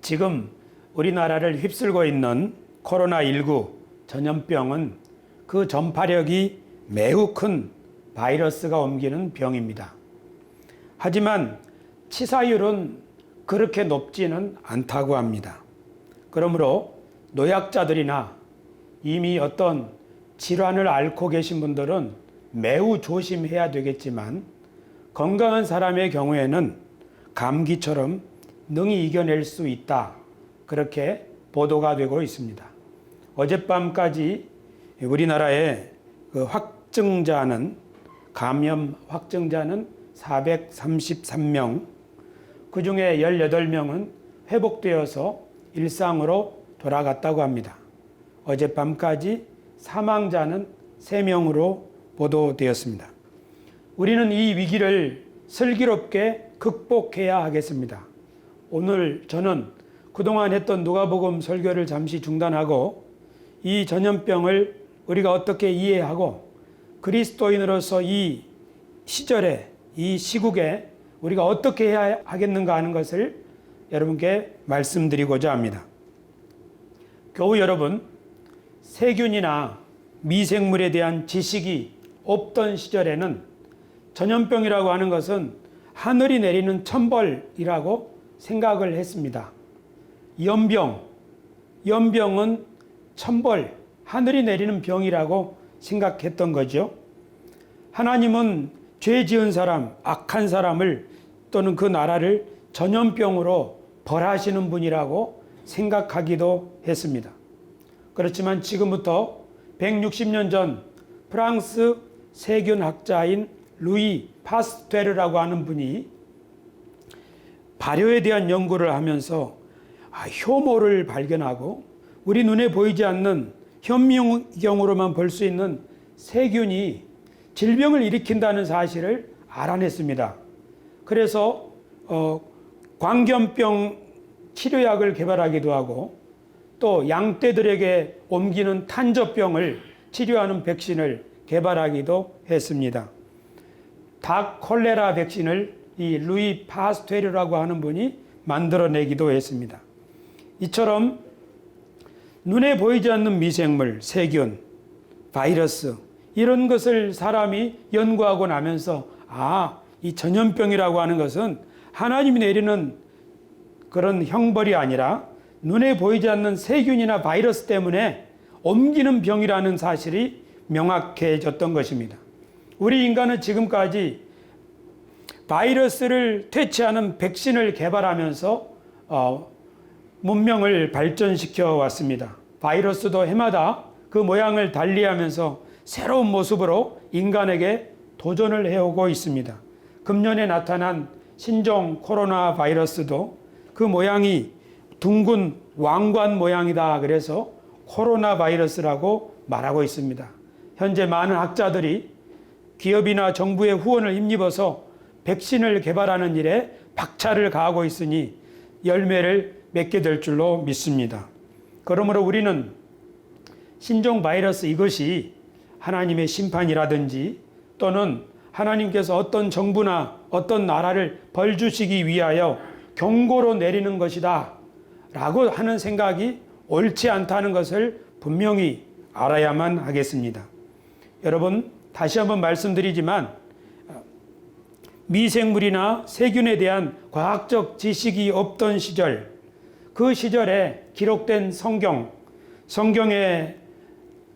지금 우리나라를 휩쓸고 있는 코로나19 전염병은 그 전파력이 매우 큰 바이러스가 옮기는 병입니다. 하지만 치사율은 그렇게 높지는 않다고 합니다. 그러므로 노약자들이나 이미 어떤 질환을 앓고 계신 분들은 매우 조심해야 되겠지만, 건강한 사람의 경우에는 감기처럼 능히 이겨낼 수 있다, 그렇게 보도가 되고 있습니다. 어젯밤까지 우리나라의 감염 확정자는 433명, 그 중에 18명은 회복되어서 일상으로 돌아갔다고 합니다. 어젯밤까지 사망자는 3명으로 보도되었습니다. 우리는 이 위기를 슬기롭게 극복해야 하겠습니다. 오늘 저는 그동안 했던 누가복음 설교를 잠시 중단하고 이 전염병을 우리가 어떻게 이해하고 그리스도인으로서 이 시절에, 이 시국에 우리가 어떻게 해야 하겠는가 하는 것을 여러분께 말씀드리고자 합니다. 교우 여러분, 세균이나 미생물에 대한 지식이 없던 시절에는 전염병이라고 하는 것은 하늘이 내리는 천벌이라고 생각을 했습니다. 연병은 천벌, 하늘이 내리는 병이라고 생각했던 거죠. 하나님은 죄 지은 사람, 악한 사람을 또는 그 나라를 전염병으로 벌하시는 분이라고 생각하기도 했습니다. 그렇지만 지금부터 160년 전 프랑스 세균학자인 루이 파스테르라고 하는 분이 발효에 대한 연구를 하면서 효모를 발견하고 우리 눈에 보이지 않는 현미경으로만 볼 수 있는 세균이 질병을 일으킨다는 사실을 알아냈습니다. 그래서 광견병 치료약을 개발하기도 하고, 또 양떼들에게 옮기는 탄저병을 치료하는 백신을 개발하기도 했습니다. 닭 콜레라 백신을 이 루이 파스테르라고 하는 분이 만들어내기도 했습니다. 이처럼 눈에 보이지 않는 미생물, 세균, 바이러스, 이런 것을 사람이 연구하고 나면서 이 전염병이라고 하는 것은 하나님이 내리는 그런 형벌이 아니라 눈에 보이지 않는 세균이나 바이러스 때문에 옮기는 병이라는 사실이 명확해졌던 것입니다. 우리 인간은 지금까지 바이러스를 퇴치하는 백신을 개발하면서 문명을 발전시켜 왔습니다. 바이러스도 해마다 그 모양을 달리하면서 새로운 모습으로 인간에게 도전을 해오고 있습니다. 금년에 나타난 신종 코로나 바이러스도 그 모양이 둥근 왕관 모양이다, 그래서 코로나 바이러스라고 말하고 있습니다. 현재 많은 학자들이 기업이나 정부의 후원을 힘입어서 백신을 개발하는 일에 박차를 가하고 있으니 열매를 맺게 될 줄로 믿습니다. 그러므로 우리는 신종 바이러스 이것이 하나님의 심판이라든지 또는 하나님께서 어떤 정부나 어떤 나라를 벌 주시기 위하여 경고로 내리는 것이다 라고 하는 생각이 옳지 않다는 것을 분명히 알아야만 하겠습니다. 여러분, 다시 한번 말씀드리지만 미생물이나 세균에 대한 과학적 지식이 없던 시절, 그 시절에 기록된 성경의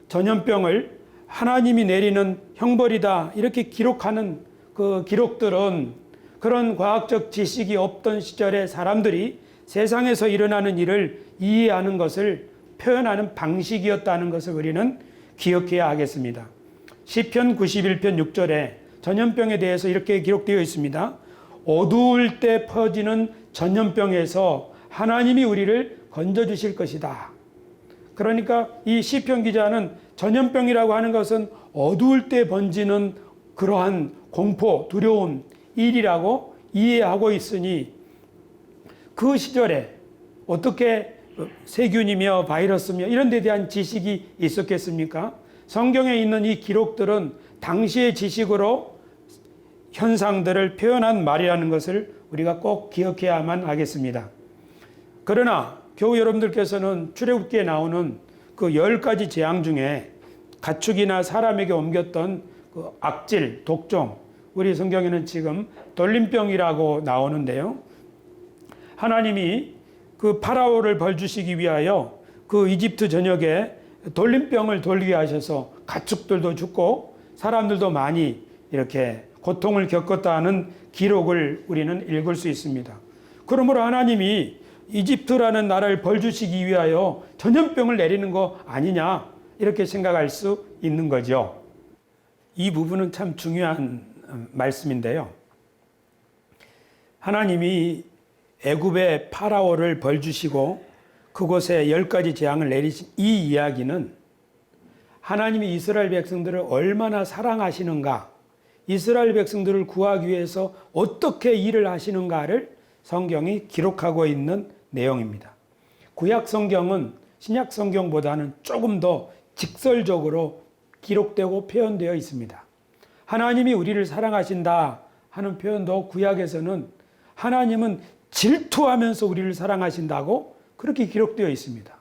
전염병을 하나님이 내리는 형벌이다 이렇게 기록하는 그 기록들은 그런 과학적 지식이 없던 시절에 사람들이 세상에서 일어나는 일을 이해하는 것을 표현하는 방식이었다는 것을 우리는 기억해야 하겠습니다. 시편 91편 6절에 전염병에 대해서 이렇게 기록되어 있습니다. 어두울 때 퍼지는 전염병에서 하나님이 우리를 건져주실 것이다. 그러니까 이 시편 기자는 전염병이라고 하는 것은 어두울 때 번지는 그러한 공포, 두려운 일이라고 이해하고 있으니 그 시절에 어떻게 세균이며 바이러스며 이런 데 대한 지식이 있었겠습니까? 성경에 있는 이 기록들은 당시의 지식으로 현상들을 표현한 말이라는 것을 우리가 꼭 기억해야만 하겠습니다. 그러나 교우 여러분들께서는 출애굽기에 나오는 그 10가지 재앙 중에 가축이나 사람에게 옮겼던 그 악질, 독종, 우리 성경에는 지금 돌림병이라고 나오는데요. 하나님이 그 파라오를 벌주시기 위하여 그 이집트 전역에 돌림병을 돌게 하셔서 가축들도 죽고 사람들도 많이 이렇게 고통을 겪었다는 기록을 우리는 읽을 수 있습니다. 그러므로 하나님이 이집트라는 나라를 벌주시기 위하여 전염병을 내리는 거 아니냐 이렇게 생각할 수 있는 거죠. 이 부분은 참 중요한 말씀인데요. 하나님이 애굽의 파라오를 벌주시고 그곳에 10가지 재앙을 내리신 이 이야기는 하나님이 이스라엘 백성들을 얼마나 사랑하시는가, 이스라엘 백성들을 구하기 위해서 어떻게 일을 하시는가를 성경이 기록하고 있는 내용입니다. 구약 성경은 신약 성경보다는 조금 더 직설적으로 기록되고 표현되어 있습니다. 하나님이 우리를 사랑하신다 하는 표현도 구약에서는 하나님은 질투하면서 우리를 사랑하신다고 그렇게 기록되어 있습니다.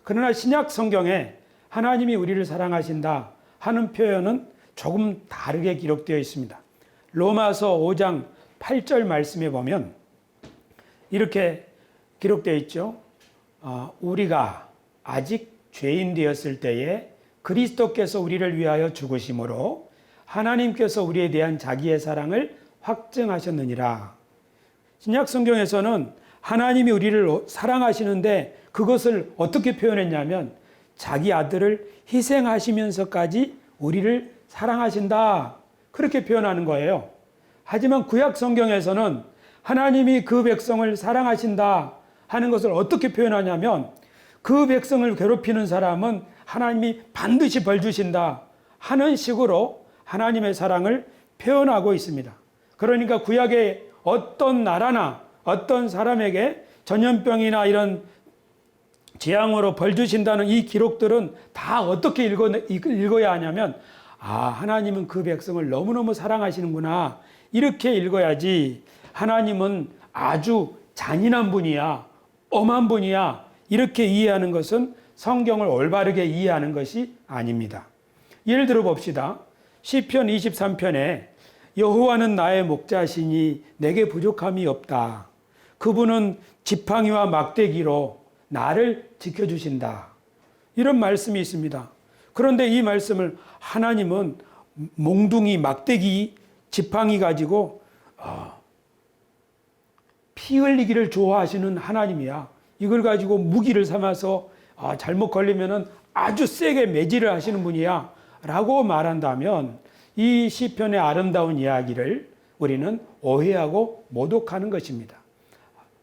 그러나 신약 성경에 하나님이 우리를 사랑하신다 하는 표현은 조금 다르게 기록되어 있습니다. 로마서 5장 8절 말씀에 보면 이렇게 기록되어 있죠. 우리가 아직 죄인 되었을 때에 그리스도께서 우리를 위하여 죽으심으로 하나님께서 우리에 대한 자기의 사랑을 확증하셨느니라. 신약 성경에서는 하나님이 우리를 사랑하시는데 그것을 어떻게 표현했냐면 자기 아들을 희생하시면서까지 우리를 사랑하신다. 그렇게 표현하는 거예요. 하지만 구약 성경에서는 하나님이 그 백성을 사랑하신다 하는 것을 어떻게 표현하냐면 그 백성을 괴롭히는 사람은 하나님이 반드시 벌 주신다 하는 식으로 하나님의 사랑을 표현하고 있습니다. 그러니까 구약의 어떤 나라나 어떤 사람에게 전염병이나 이런 재앙으로 벌 주신다는 이 기록들은 다 어떻게 읽어야 하냐면 하나님은 그 백성을 너무너무 사랑하시는구나 이렇게 읽어야지 하나님은 아주 잔인한 분이야, 엄한 분이야 이렇게 이해하는 것은 성경을 올바르게 이해하는 것이 아닙니다. 예를 들어 봅시다. 시편 23편에 여호와는 나의 목자시니 내게 부족함이 없다. 그분은 지팡이와 막대기로 나를 지켜주신다. 이런 말씀이 있습니다. 그런데 이 말씀을 하나님은 몽둥이, 막대기, 지팡이 가지고 피 흘리기를 좋아하시는 하나님이야. 이걸 가지고 무기를 삼아서 잘못 걸리면은 아주 세게 매질을 하시는 분이야 라고 말한다면 이 시편의 아름다운 이야기를 우리는 오해하고 모독하는 것입니다.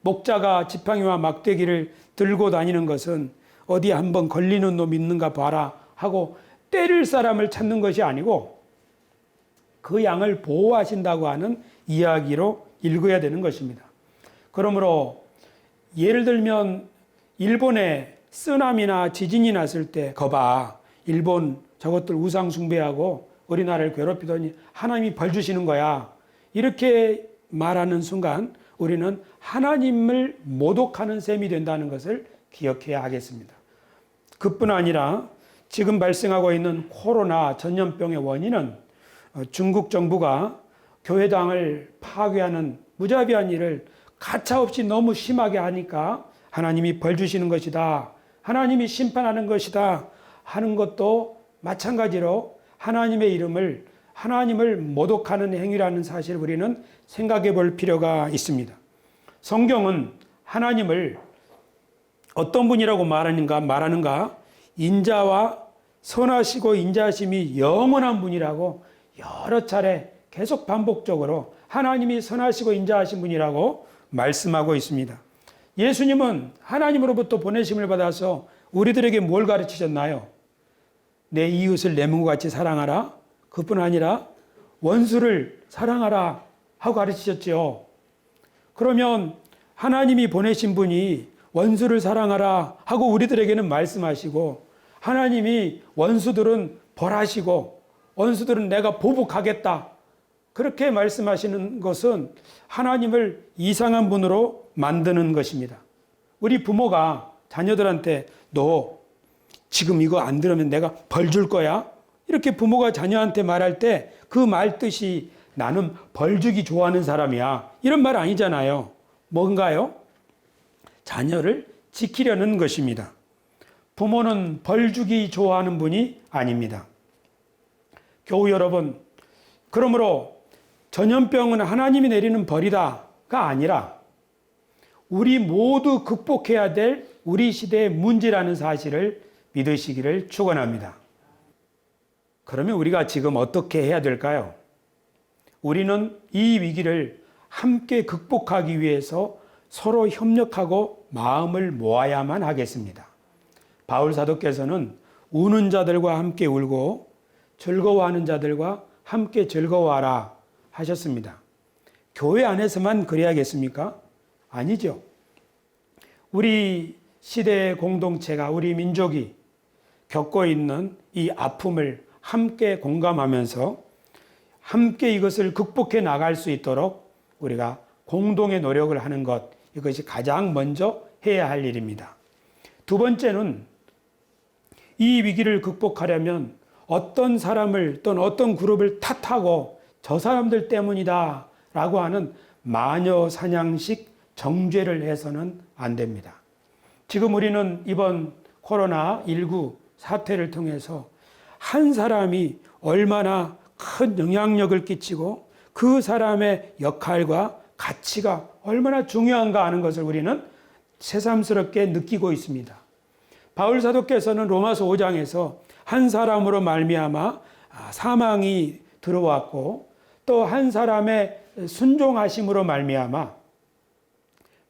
목자가 지팡이와 막대기를 들고 다니는 것은 어디 한번 걸리는 놈 있는가 봐라 하고 때릴 사람을 찾는 것이 아니고 그 양을 보호하신다고 하는 이야기로 읽어야 되는 것입니다. 그러므로 예를 들면 일본에 쓰나미나 지진이 났을 때 거봐 일본 저것들 우상 숭배하고 우리나라를 괴롭히더니 하나님이 벌 주시는 거야 이렇게 말하는 순간 우리는 하나님을 모독하는 셈이 된다는 것을 기억해야 하겠습니다. 그뿐 아니라 지금 발생하고 있는 코로나 전염병의 원인은 중국 정부가 교회당을 파괴하는 무자비한 일을 가차없이 너무 심하게 하니까 하나님이 벌 주시는 것이다. 하나님이 심판하는 것이다. 하는 것도 마찬가지로 하나님을 모독하는 행위라는 사실을 우리는 생각해 볼 필요가 있습니다. 성경은 하나님을 어떤 분이라고 말하는가? 인자와 선하시고 인자하심이 영원한 분이라고 여러 차례 계속 반복적으로 하나님이 선하시고 인자하신 분이라고 말씀하고 있습니다. 예수님은 하나님으로부터 보내심을 받아서 우리들에게 뭘 가르치셨나요? 내 이웃을 내 몸과 같이 사랑하라. 그뿐 아니라 원수를 사랑하라 하고 가르치셨죠. 그러면 하나님이 보내신 분이 원수를 사랑하라 하고 우리들에게는 말씀하시고 하나님이 원수들은 벌하시고 원수들은 내가 보복하겠다 그렇게 말씀하시는 것은 하나님을 이상한 분으로 만드는 것입니다. 우리 부모가 자녀들한테 너 지금 이거 안 들으면 내가 벌 줄 거야? 이렇게 부모가 자녀한테 말할 때 그 말 뜻이 나는 벌 주기 좋아하는 사람이야. 이런 말 아니잖아요. 뭔가요? 자녀를 지키려는 것입니다. 부모는 벌 주기 좋아하는 분이 아닙니다. 교우 여러분, 그러므로 전염병은 하나님이 내리는 벌이다가 아니라 우리 모두 극복해야 될 우리 시대의 문제라는 사실을 믿으시기를 축원합니다. 그러면 우리가 지금 어떻게 해야 될까요? 우리는 이 위기를 함께 극복하기 위해서 서로 협력하고 마음을 모아야만 하겠습니다. 바울 사도께서는 우는 자들과 함께 울고 즐거워하는 자들과 함께 즐거워하라 하셨습니다. 교회 안에서만 그래야겠습니까? 아니죠. 우리 시대의 공동체가, 우리 민족이 겪고 있는 이 아픔을 함께 공감하면서 함께 이것을 극복해 나갈 수 있도록 우리가 공동의 노력을 하는 것, 이것이 가장 먼저 해야 할 일입니다. 두 번째는 이 위기를 극복하려면 어떤 사람을 또는 어떤 그룹을 탓하고 저 사람들 때문이다 라고 하는 마녀 사냥식 정죄를 해서는 안 됩니다. 지금 우리는 이번 코로나19 사태를 통해서 한 사람이 얼마나 큰 영향력을 끼치고 그 사람의 역할과 가치가 얼마나 중요한가 하는 것을 우리는 새삼스럽게 느끼고 있습니다. 바울 사도께서는 로마서 5장에서 한 사람으로 말미암아 사망이 들어왔고 또 한 사람의 순종하심으로 말미암아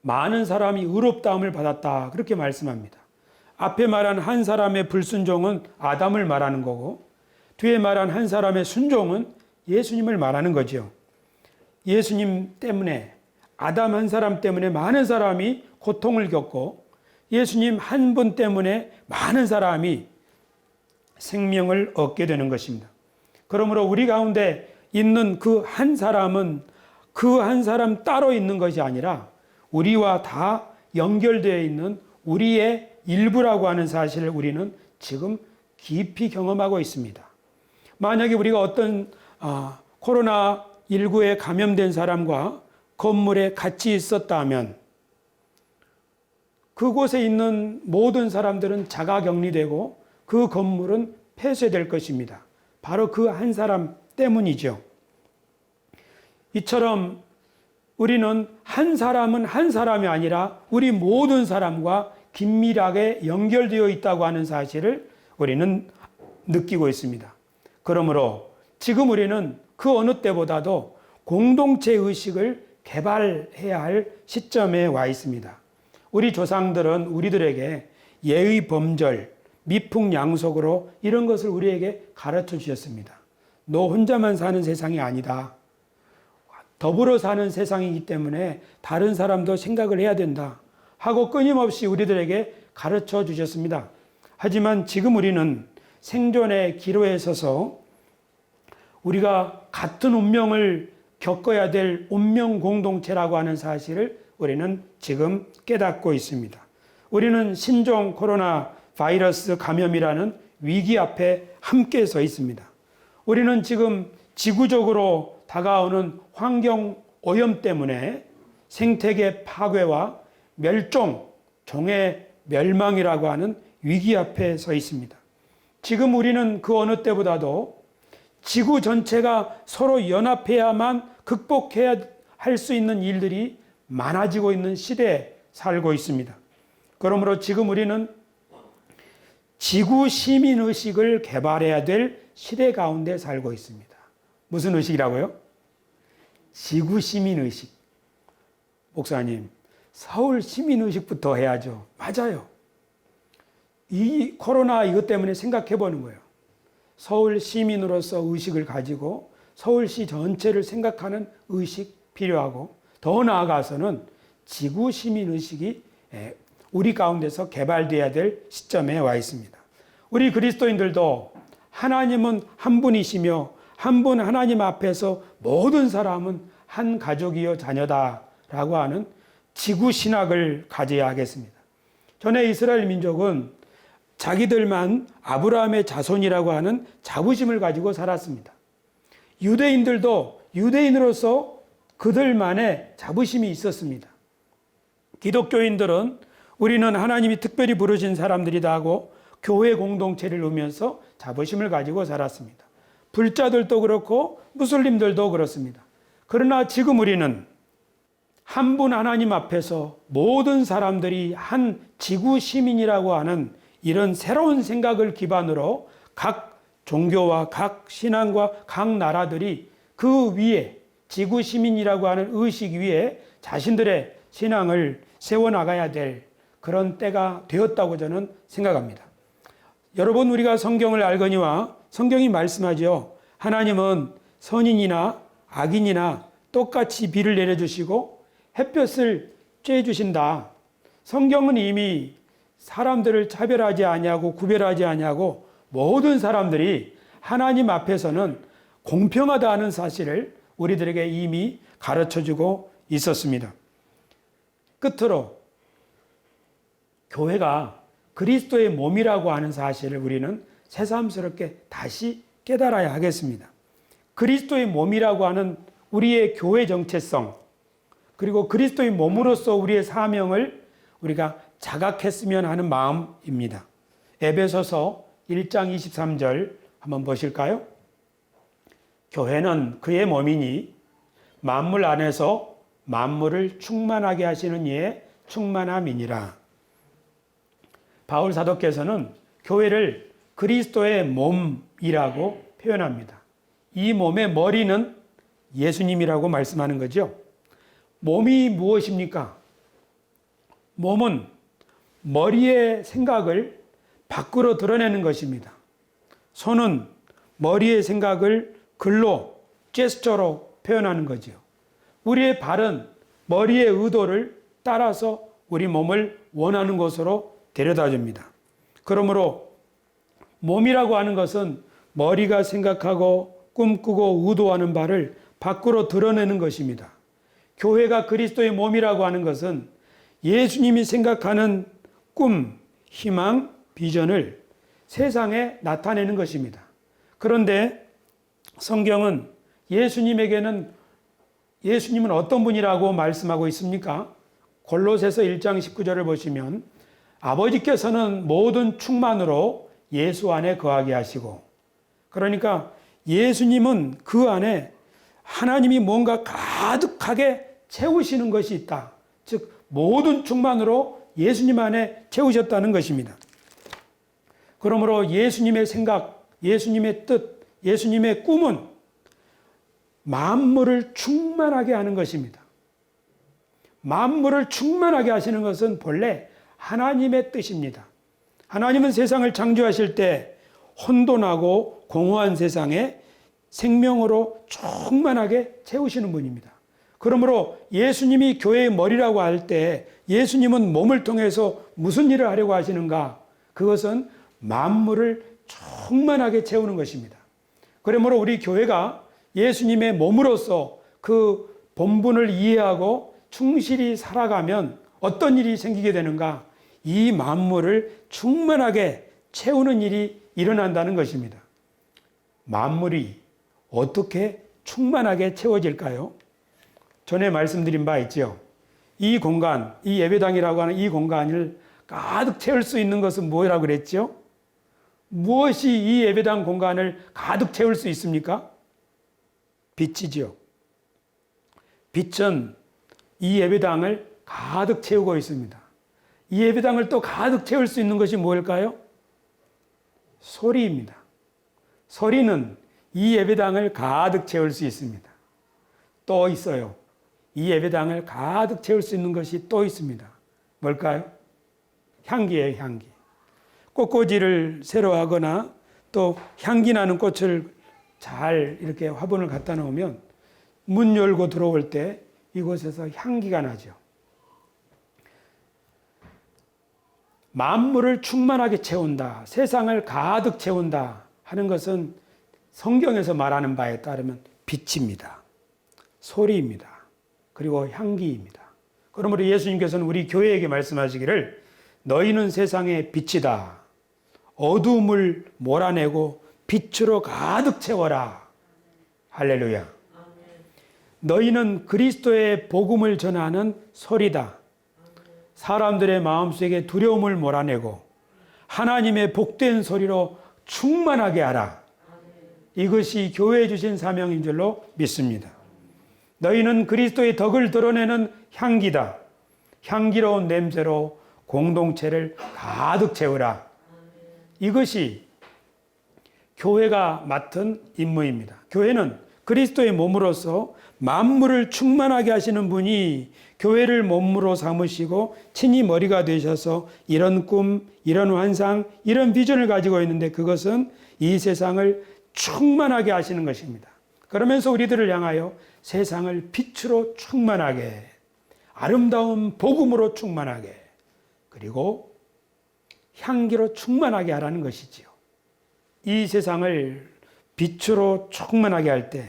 많은 사람이 의롭다함을 받았다 그렇게 말씀합니다. 앞에 말한 한 사람의 불순종은 아담을 말하는 거고 뒤에 말한 한 사람의 순종은 예수님을 말하는 거죠. 예수님 때문에 아담 한 사람 때문에 많은 사람이 고통을 겪고 예수님 한 분 때문에 많은 사람이 생명을 얻게 되는 것입니다. 그러므로 우리 가운데 있는 그 한 사람은 그 한 사람 따로 있는 것이 아니라 우리와 다 연결되어 있는 우리의 일부라고 하는 사실을 우리는 지금 깊이 경험하고 있습니다. 만약에 우리가 어떤 코로나19에 감염된 사람과 건물에 같이 있었다면 그곳에 있는 모든 사람들은 자가격리되고 그 건물은 폐쇄될 것입니다. 바로 그 한 사람 때문이죠. 이처럼 우리는 한 사람은 한 사람이 아니라 우리 모든 사람과 긴밀하게 연결되어 있다고 하는 사실을 우리는 느끼고 있습니다. 그러므로 지금 우리는 그 어느 때보다도 공동체 의식을 개발해야 할 시점에 와 있습니다. 우리 조상들은 우리들에게 예의 범절, 미풍양속으로 이런 것을 우리에게 가르쳐 주셨습니다. 너 혼자만 사는 세상이 아니다. 더불어 사는 세상이기 때문에 다른 사람도 생각을 해야 된다 하고 끊임없이 우리들에게 가르쳐 주셨습니다. 하지만 지금 우리는 생존의 기로에 서서 우리가 같은 운명을 겪어야 될 운명 공동체라고 하는 사실을 우리는 지금 깨닫고 있습니다. 우리는 신종 코로나 바이러스 감염이라는 위기 앞에 함께 서 있습니다. 우리는 지금 지구적으로 다가오는 환경 오염 때문에 생태계 파괴와 멸종, 종의 멸망이라고 하는 위기 앞에 서 있습니다. 지금 우리는 그 어느 때보다도 지구 전체가 서로 연합해야만 극복해야 할 수 있는 일들이 많아지고 있는 시대에 살고 있습니다. 그러므로 지금 우리는 지구 시민 의식을 개발해야 될 시대 가운데 살고 있습니다. 무슨 의식이라고요? 지구 시민 의식. 목사님, 서울 시민 의식부터 해야죠. 맞아요. 이 코로나 이것 때문에 생각해 보는 거예요. 서울 시민으로서 의식을 가지고 서울시 전체를 생각하는 의식 필요하고 더 나아가서는 지구 시민 의식이 우리 가운데서 개발돼야 될 시점에 와 있습니다. 우리 그리스도인들도 하나님은 한 분이시며 한 분 하나님 앞에서 모든 사람은 한 가족이요 자녀다라고 하는 지구 신학을 가져야 하겠습니다. 전에 이스라엘 민족은 자기들만 아브라함의 자손이라고 하는 자부심을 가지고 살았습니다. 유대인들도 유대인으로서 그들만의 자부심이 있었습니다. 기독교인들은 우리는 하나님이 특별히 부르신 사람들이다 하고 교회 공동체를 이루면서 자부심을 가지고 살았습니다. 불자들도 그렇고 무슬림들도 그렇습니다. 그러나 지금 우리는 한 분 하나님 앞에서 모든 사람들이 한 지구 시민이라고 하는 이런 새로운 생각을 기반으로 각 종교와 각 신앙과 각 나라들이 그 위에 지구 시민이라고 하는 의식 위에 자신들의 신앙을 세워나가야 될 그런 때가 되었다고 저는 생각합니다. 여러분, 우리가 성경을 알거니와 성경이 말씀하죠. 하나님은 선인이나 악인이나 똑같이 비를 내려주시고 햇볕을 쬐주신다. 성경은 이미 사람들을 차별하지 아니하고 구별하지 아니하고 모든 사람들이 하나님 앞에서는 공평하다 하는 사실을 우리들에게 이미 가르쳐주고 있었습니다. 끝으로 교회가 그리스도의 몸이라고 하는 사실을 우리는 새삼스럽게 다시 깨달아야 하겠습니다. 그리스도의 몸이라고 하는 우리의 교회 정체성, 그리고 그리스도의 몸으로서 우리의 사명을 우리가 자각했으면 하는 마음입니다. 에베소서 1장 23절 한번 보실까요? 교회는 그의 몸이니 만물 안에서 만물을 충만하게 하시는 이의 충만함이니라. 바울 사도께서는 교회를 그리스도의 몸이라고 표현합니다. 이 몸의 머리는 예수님이라고 말씀하는 거죠. 몸이 무엇입니까? 몸은 머리의 생각을 밖으로 드러내는 것입니다. 손은 머리의 생각을 글로, 제스처로 표현하는 거죠. 우리의 발은 머리의 의도를 따라서 우리 몸을 원하는 곳으로 데려다 줍니다. 그러므로 몸이라고 하는 것은 머리가 생각하고 꿈꾸고 의도하는 바를 밖으로 드러내는 것입니다. 교회가 그리스도의 몸이라고 하는 것은 예수님이 생각하는 꿈, 희망, 비전을 세상에 나타내는 것입니다. 그런데 성경은 예수님은 어떤 분이라고 말씀하고 있습니까? 골로새서 1장 19절을 보시면 아버지께서는 모든 충만으로 예수 안에 거하게 하시고, 그러니까 예수님은 그 안에 하나님이 뭔가 가득하게 채우시는 것이 있다. 즉 모든 충만으로 예수님 안에 채우셨다는 것입니다. 그러므로 예수님의 생각, 예수님의 뜻, 예수님의 꿈은 만물을 충만하게 하는 것입니다. 만물을 충만하게 하시는 것은 본래 하나님의 뜻입니다. 하나님은 세상을 창조하실 때 혼돈하고 공허한 세상에 생명으로 충만하게 채우시는 분입니다. 그러므로 예수님이 교회의 머리라고 할 때 예수님은 몸을 통해서 무슨 일을 하려고 하시는가? 그것은 만물을 충만하게 채우는 것입니다. 그러므로 우리 교회가 예수님의 몸으로서 그 본분을 이해하고 충실히 살아가면 어떤 일이 생기게 되는가? 이 만물을 충만하게 채우는 일이 일어난다는 것입니다. 만물이 어떻게 충만하게 채워질까요? 전에 말씀드린 바 있죠. 이 공간, 이 예배당이라고 하는 이 공간을 가득 채울 수 있는 것은 뭐라고 그랬죠? 무엇이 이 예배당 공간을 가득 채울 수 있습니까? 빛이죠. 빛은 이 예배당을 가득 채우고 있습니다. 이 예배당을 또 가득 채울 수 있는 것이 뭘까요? 소리입니다. 소리는 이 예배당을 가득 채울 수 있습니다. 또 있어요. 이 예배당을 가득 채울 수 있는 것이 또 있습니다. 뭘까요? 향기예요, 향기. 꽃꽂이를 새로 하거나 또 향기 나는 꽃을 잘 이렇게 화분을 갖다 놓으면 문 열고 들어올 때 이곳에서 향기가 나죠. 만물을 충만하게 채운다, 세상을 가득 채운다 하는 것은 성경에서 말하는 바에 따르면 빛입니다. 소리입니다. 그리고 향기입니다. 그러므로 예수님께서는 우리 교회에게 말씀하시기를 너희는 세상의 빛이다. 어두움을 몰아내고 빛으로 가득 채워라. 할렐루야. 너희는 그리스도의 복음을 전하는 소리다. 사람들의 마음속에 두려움을 몰아내고 하나님의 복된 소리로 충만하게 하라. 이것이 교회에 주신 사명인 줄로 믿습니다. 너희는 그리스도의 덕을 드러내는 향기다. 향기로운 냄새로 공동체를 가득 채우라. 이것이 교회가 맡은 임무입니다. 교회는 그리스도의 몸으로서 만물을 충만하게 하시는 분이 교회를 몸으로 삼으시고 친히 머리가 되셔서 이런 꿈, 이런 환상, 이런 비전을 가지고 있는데 그것은 이 세상을 충만하게 하시는 것입니다. 그러면서 우리들을 향하여 세상을 빛으로 충만하게, 아름다운 복음으로 충만하게, 그리고 향기로 충만하게 하라는 것이지요. 이 세상을 빛으로 충만하게 할 때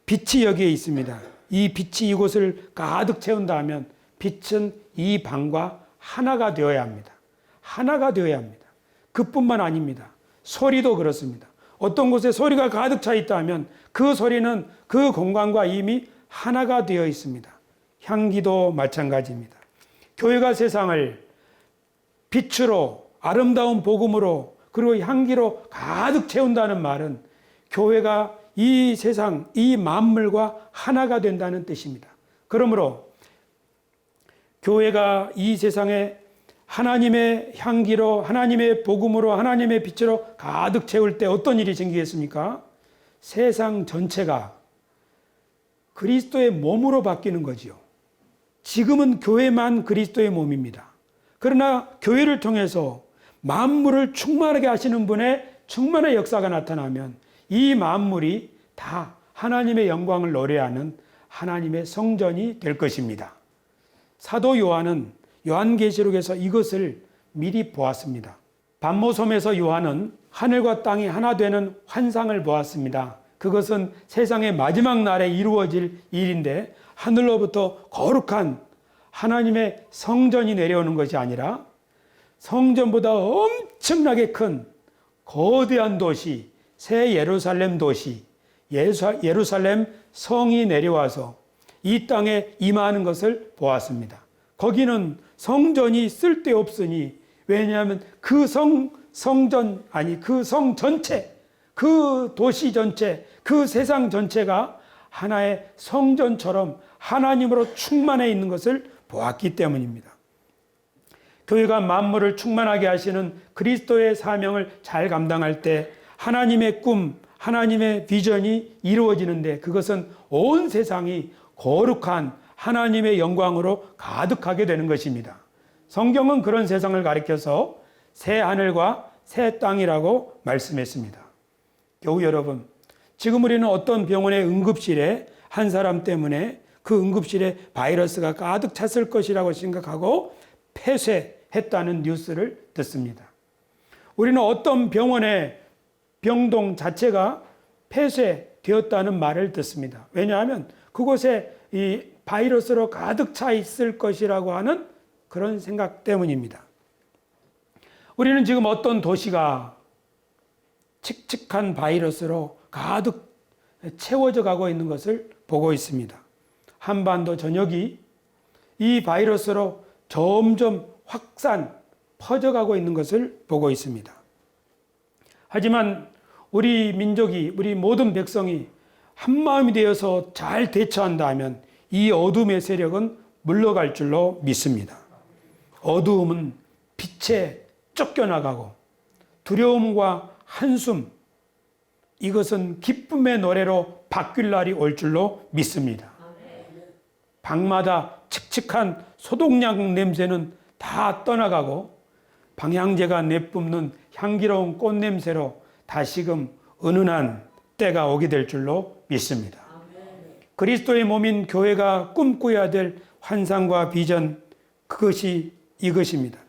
빛이 여기에 있습니다. 이 빛이 이곳을 가득 채운다 하면 빛은 이 방과 하나가 되어야 합니다. 하나가 되어야 합니다. 그뿐만 아닙니다. 소리도 그렇습니다. 어떤 곳에 소리가 가득 차 있다 하면 그 소리는 그 공간과 이미 하나가 되어 있습니다. 향기도 마찬가지입니다. 교회가 세상을 빛으로, 아름다운 복음으로, 그리고 향기로 가득 채운다는 말은 교회가 이 세상, 이 만물과 하나가 된다는 뜻입니다. 그러므로 교회가 이 세상에 하나님의 향기로, 하나님의 복음으로, 하나님의 빛으로 가득 채울 때 어떤 일이 생기겠습니까? 세상 전체가 그리스도의 몸으로 바뀌는 거지요. 지금은 교회만 그리스도의 몸입니다. 그러나 교회를 통해서 만물을 충만하게 하시는 분의 충만한 역사가 나타나면 이 만물이 다 하나님의 영광을 노래하는 하나님의 성전이 될 것입니다. 사도 요한은 요한계시록에서 이것을 미리 보았습니다. 반모섬에서 요한은 하늘과 땅이 하나 되는 환상을 보았습니다. 그것은 세상의 마지막 날에 이루어질 일인데 하늘로부터 거룩한 하나님의 성전이 내려오는 것이 아니라 성전보다 엄청나게 큰 거대한 도시, 새 예루살렘 도시, 예루살렘 성이 내려와서 이 땅에 임하는 것을 보았습니다. 거기는 성전이 쓸데없으니, 왜냐하면 그 성전, 아니 그 성 전체, 그 도시 전체, 그 세상 전체가 하나의 성전처럼 하나님으로 충만해 있는 것을 보았기 때문입니다. 교회가 만물을 충만하게 하시는 그리스도의 사명을 잘 감당할 때 하나님의 꿈, 하나님의 비전이 이루어지는데 그것은 온 세상이 거룩한 하나님의 영광으로 가득하게 되는 것입니다. 성경은 그런 세상을 가리켜서 새 하늘과 새 땅이라고 말씀했습니다. 교우 여러분, 지금 우리는 어떤 병원의 응급실에 한 사람 때문에 그 응급실에 바이러스가 가득 찼을 것이라고 생각하고 폐쇄했다는 뉴스를 듣습니다. 우리는 어떤 병원의 병동 자체가 폐쇄되었다는 말을 듣습니다. 왜냐하면 그곳에 이 바이러스로 가득 차 있을 것이라고 하는 그런 생각 때문입니다. 우리는 지금 어떤 도시가 칙칙한 바이러스로 가득 채워져 가고 있는 것을 보고 있습니다. 한반도 전역이 이 바이러스로 점점 확산, 퍼져가고 있는 것을 보고 있습니다. 하지만 우리 민족이, 우리 모든 백성이 한마음이 되어서 잘 대처한다 하면 이 어둠의 세력은 물러갈 줄로 믿습니다. 어두움은 빛에 쫓겨나가고 두려움과 한숨, 이것은 기쁨의 노래로 바뀔 날이 올 줄로 믿습니다. 방마다 칙칙한 소독약 냄새는 다 떠나가고 방향제가 내뿜는 향기로운 꽃 냄새로 다시금 은은한 때가 오게 될 줄로 믿습니다. 그리스도의 몸인 교회가 꿈꿔야 될 환상과 비전, 그것이 이것입니다.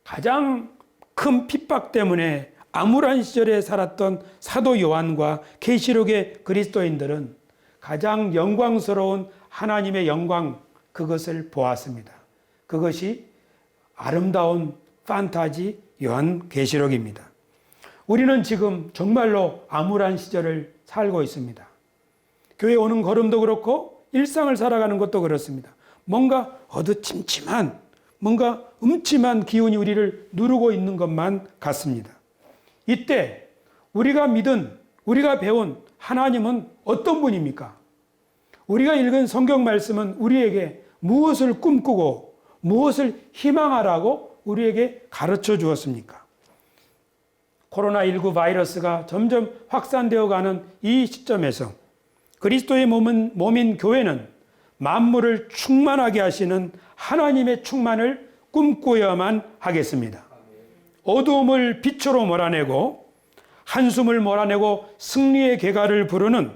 가장 큰 핍박 때문에 암울한 시절에 살았던 사도 요한과 계시록의 그리스도인들은 가장 영광스러운 하나님의 영광, 그것을 보았습니다. 그것이 아름다운 판타지 요한계시록입니다. 우리는 지금 정말로 암울한 시절을 살고 있습니다. 교회 오는 걸음도 그렇고 일상을 살아가는 것도 그렇습니다. 뭔가 어두침침한, 뭔가 음침한 기운이 우리를 누르고 있는 것만 같습니다. 이때 우리가 믿은, 우리가 배운 하나님은 어떤 분입니까? 우리가 읽은 성경 말씀은 우리에게 무엇을 꿈꾸고 무엇을 희망하라고 우리에게 가르쳐 주었습니까? 코로나19 바이러스가 점점 확산되어 가는 이 시점에서 그리스도의 몸인 교회는 만물을 충만하게 하시는 하나님의 충만을 꿈꾸어야만 하겠습니다. 어두움을 빛으로 몰아내고 한숨을 몰아내고 승리의 개가를 부르는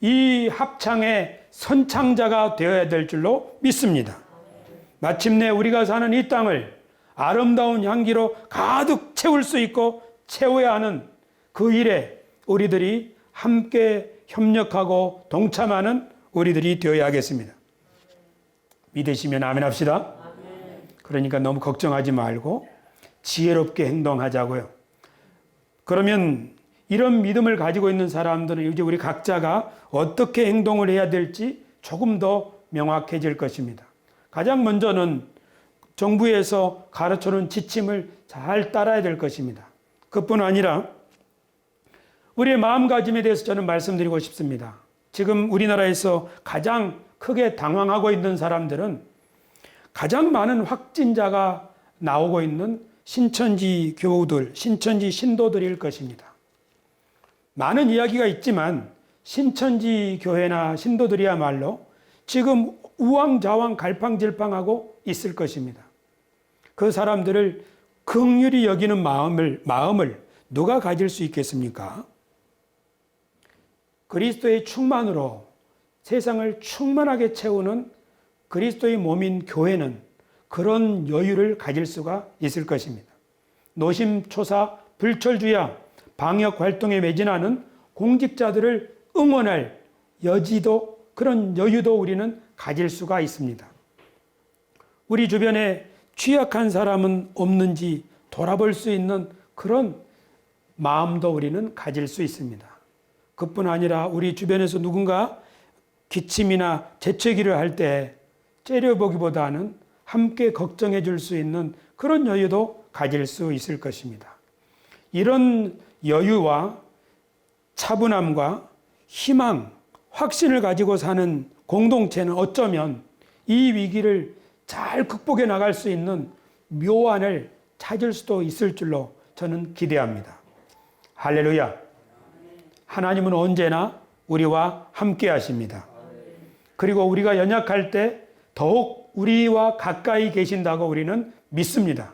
이 합창의 선창자가 되어야 될 줄로 믿습니다. 마침내 우리가 사는 이 땅을 아름다운 향기로 가득 채울 수 있고 채워야 하는 그 일에 우리들이 함께 협력하고 동참하는 우리들이 되어야 하겠습니다. 믿으시면 아멘 합시다. 그러니까 너무 걱정하지 말고 지혜롭게 행동하자고요. 그러면 이런 믿음을 가지고 있는 사람들은 이제 우리 각자가 어떻게 행동을 해야 될지 조금 더 명확해질 것입니다. 가장 먼저는 정부에서 가르쳐놓은 지침을 잘 따라야 될 것입니다. 그뿐 아니라 우리의 마음가짐에 대해서 저는 말씀드리고 싶습니다. 지금 우리나라에서 가장 크게 당황하고 있는 사람들은 가장 많은 확진자가 나오고 있는 신천지 교우들, 신천지 신도들일 것입니다. 많은 이야기가 있지만 신천지 교회나 신도들이야말로 지금 우왕좌왕 갈팡질팡하고 있을 것입니다. 그 사람들을 긍휼히 여기는 마음을 누가 가질 수 있겠습니까? 그리스도의 충만으로 세상을 충만하게 채우는 그리스도의 몸인 교회는 그런 여유를 가질 수가 있을 것입니다. 노심초사 불철주야 방역 활동에 매진하는 공직자들을 응원할 여지도 그런 여유도 우리는 가질 수가 있습니다. 우리 주변에 취약한 사람은 없는지 돌아볼 수 있는 그런 마음도 우리는 가질 수 있습니다. 그뿐 아니라 우리 주변에서 누군가 기침이나 재채기를 할 때 째려보기보다는 함께 걱정해 줄 수 있는 그런 여유도 가질 수 있을 것입니다. 이런 여유와 차분함과 희망, 확신을 가지고 사는 공동체는 어쩌면 이 위기를 잘 극복해 나갈 수 있는 묘안을 찾을 수도 있을 줄로 저는 기대합니다. 할렐루야. 하나님은 언제나 우리와 함께 하십니다. 그리고 우리가 연약할 때 더욱 우리와 가까이 계신다고 우리는 믿습니다.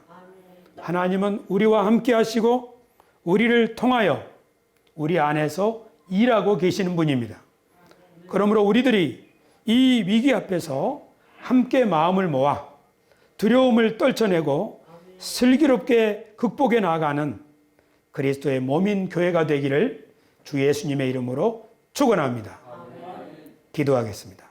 하나님은 우리와 함께 하시고 우리를 통하여 우리 안에서 일하고 계시는 분입니다. 그러므로 우리들이 이 위기 앞에서 함께 마음을 모아 두려움을 떨쳐내고 슬기롭게 극복해 나가는 그리스도의 몸인 교회가 되기를 주 예수님의 이름으로 축원합니다. 기도하겠습니다.